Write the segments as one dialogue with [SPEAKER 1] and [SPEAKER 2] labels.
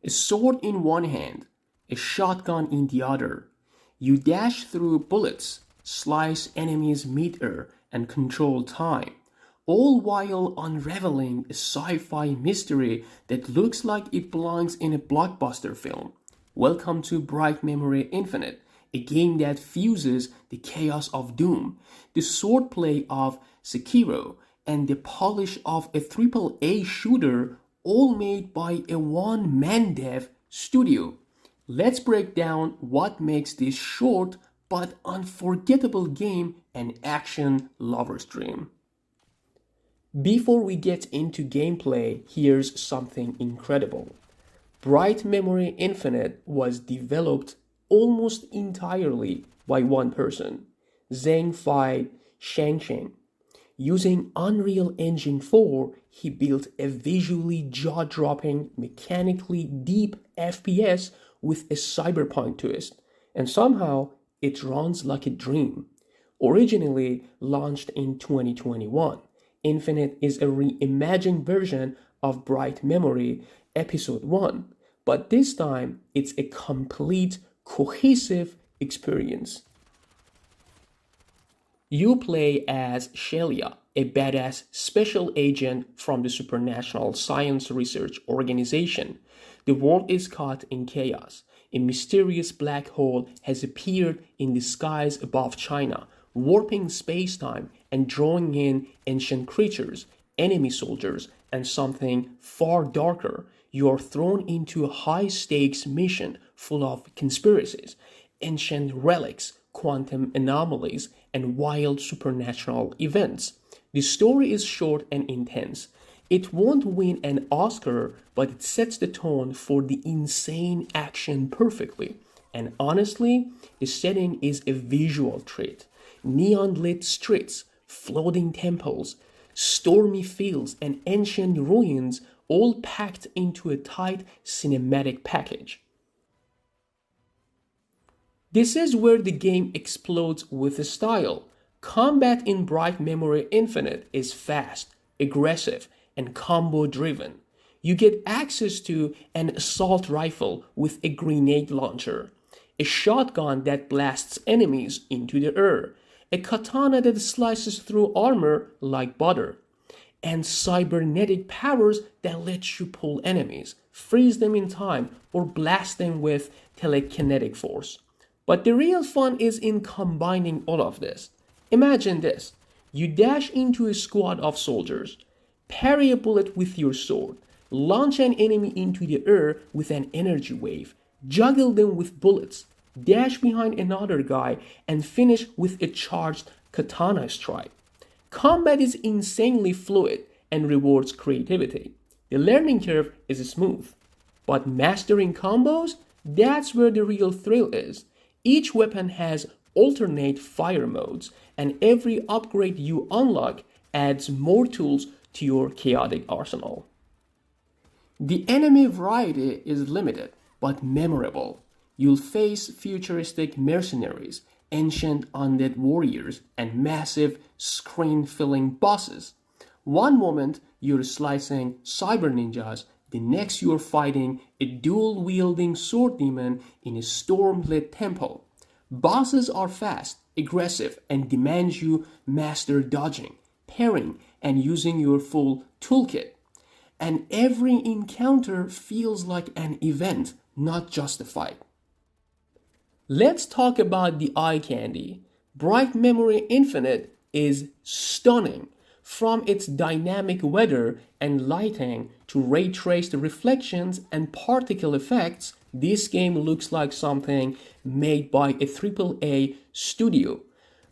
[SPEAKER 1] A sword in one hand, a shotgun in the other. You dash through bullets, slice enemies mid-air, and control time, all while unraveling a sci-fi mystery that looks like it belongs in a blockbuster film. Welcome to Bright Memory Infinite, a game that fuses the chaos of Doom, the swordplay of Sekiro, and the polish of a AAA shooter, all made by a one-man dev studio. Let's break down what makes this short but unforgettable game an action lover's dream. Before we get into gameplay, here's something incredible. Bright Memory Infinite was developed almost entirely by one person, Zheng Shangsheng. Using Unreal Engine 4, he built a visually jaw-dropping, mechanically deep FPS with a cyberpunk twist, and somehow it runs like a dream. Originally launched in 2021, Infinite is a reimagined version of Bright Memory Episode 1, but this time it's a complete, cohesive experience. You play as Shelia, a badass special agent from the Supranational Science Research Organization. The world is caught in chaos. A mysterious black hole has appeared in the skies above China, warping space-time and drawing in ancient creatures, enemy soldiers, and something far darker. You are thrown into a high-stakes mission full of conspiracies, ancient relics, quantum anomalies, and wild supernatural events. The story is short and intense. It won't win an Oscar, but it sets the tone for the insane action perfectly. And honestly, the setting is a visual treat. Neon-lit streets, floating temples, stormy fields, and ancient ruins all packed into a tight cinematic package. This is where the game explodes with style. Combat in Bright Memory Infinite is fast, aggressive, and combo-driven. You get access to an assault rifle with a grenade launcher, a shotgun that blasts enemies into the air, a katana that slices through armor like butter, and cybernetic powers that let you pull enemies, freeze them in time, or blast them with telekinetic force. But the real fun is in combining all of this. Imagine this. You dash into a squad of soldiers, parry a bullet with your sword, launch an enemy into the air with an energy wave, juggle them with bullets, dash behind another guy, and finish with a charged katana strike. Combat is insanely fluid and rewards creativity. The learning curve is smooth. But mastering combos, that's where the real thrill is. Each weapon has alternate fire modes, and every upgrade you unlock adds more tools to your chaotic arsenal. The enemy variety is limited, but memorable. You'll face futuristic mercenaries, ancient undead warriors, and massive screen-filling bosses. One moment you're slicing cyber ninjas, the next you're fighting a dual-wielding sword demon in a storm-lit temple. Bosses are fast, aggressive, and demand you master dodging, parrying, and using your full toolkit. And every encounter feels like an event, not just a fight. Let's talk about the eye candy. Bright Memory Infinite is stunning. From its dynamic weather and lighting to ray-traced reflections and particle effects, this game looks like something made by a AAA studio.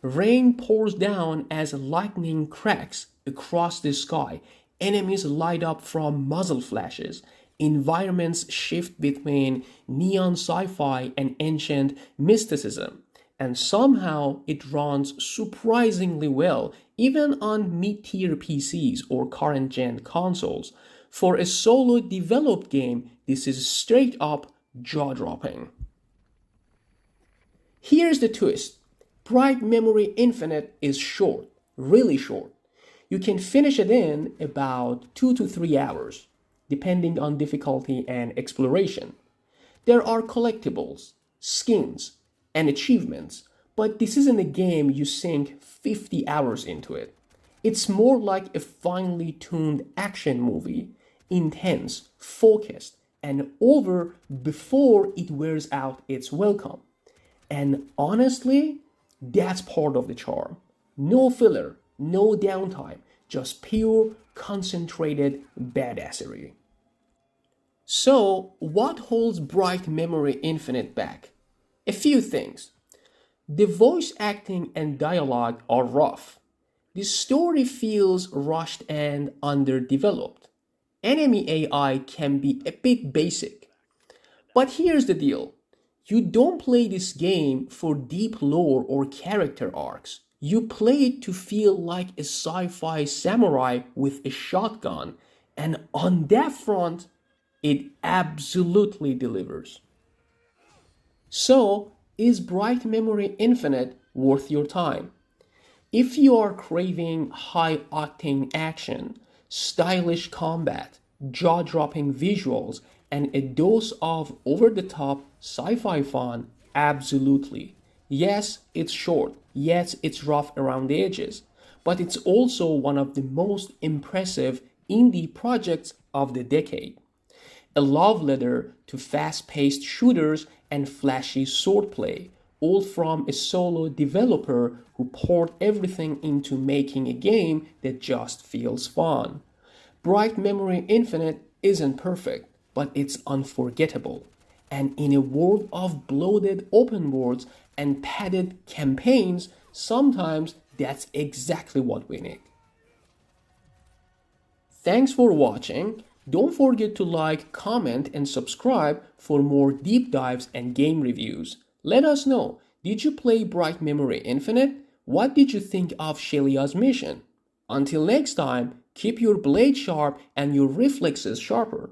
[SPEAKER 1] Rain pours down as lightning cracks across the sky. Enemies light up from muzzle flashes. Environments shift between neon sci-fi and ancient mysticism. And somehow it runs surprisingly well, even on mid-tier PCs or current-gen consoles. For a solo-developed game, this is straight up jaw-dropping. Here's the twist. Bright Memory Infinite is short, really short. You can finish it in about 2 to 3 hours. depending on difficulty and exploration. There are collectibles, skins, and achievements, but this isn't a game you sink 50 hours into it. It's more like a finely tuned action movie, intense, focused, and over before it wears out its welcome. And honestly, that's part of the charm. No filler, no downtime, just pure, concentrated badassery. So, what holds Bright Memory Infinite back? A few things. The voice acting and dialogue are rough. The story feels rushed and underdeveloped. Enemy AI can be a bit basic. But here's the deal. You don't play this game for deep lore or character arcs. You play it to feel like a sci-fi samurai with a shotgun, and on that front, it absolutely delivers. So, is Bright Memory Infinite worth your time? If you are craving high-octane action, stylish combat, jaw-dropping visuals, and a dose of over-the-top sci-fi fun, absolutely. Yes, it's short. Yes, it's rough around the edges. But it's also one of the most impressive indie projects of the decade. A love letter to fast-paced shooters and flashy swordplay, all from a solo developer who poured everything into making a game that just feels fun. Bright Memory Infinite isn't perfect, but it's unforgettable. And in a world of bloated open worlds and padded campaigns, sometimes that's exactly what we need. Thanks for watching. Don't forget to like, comment, and subscribe for more deep dives and game reviews. Let us know, did you play Bright Memory Infinite? What did you think of Shelia's mission? Until next time, keep your blade sharp and your reflexes sharper.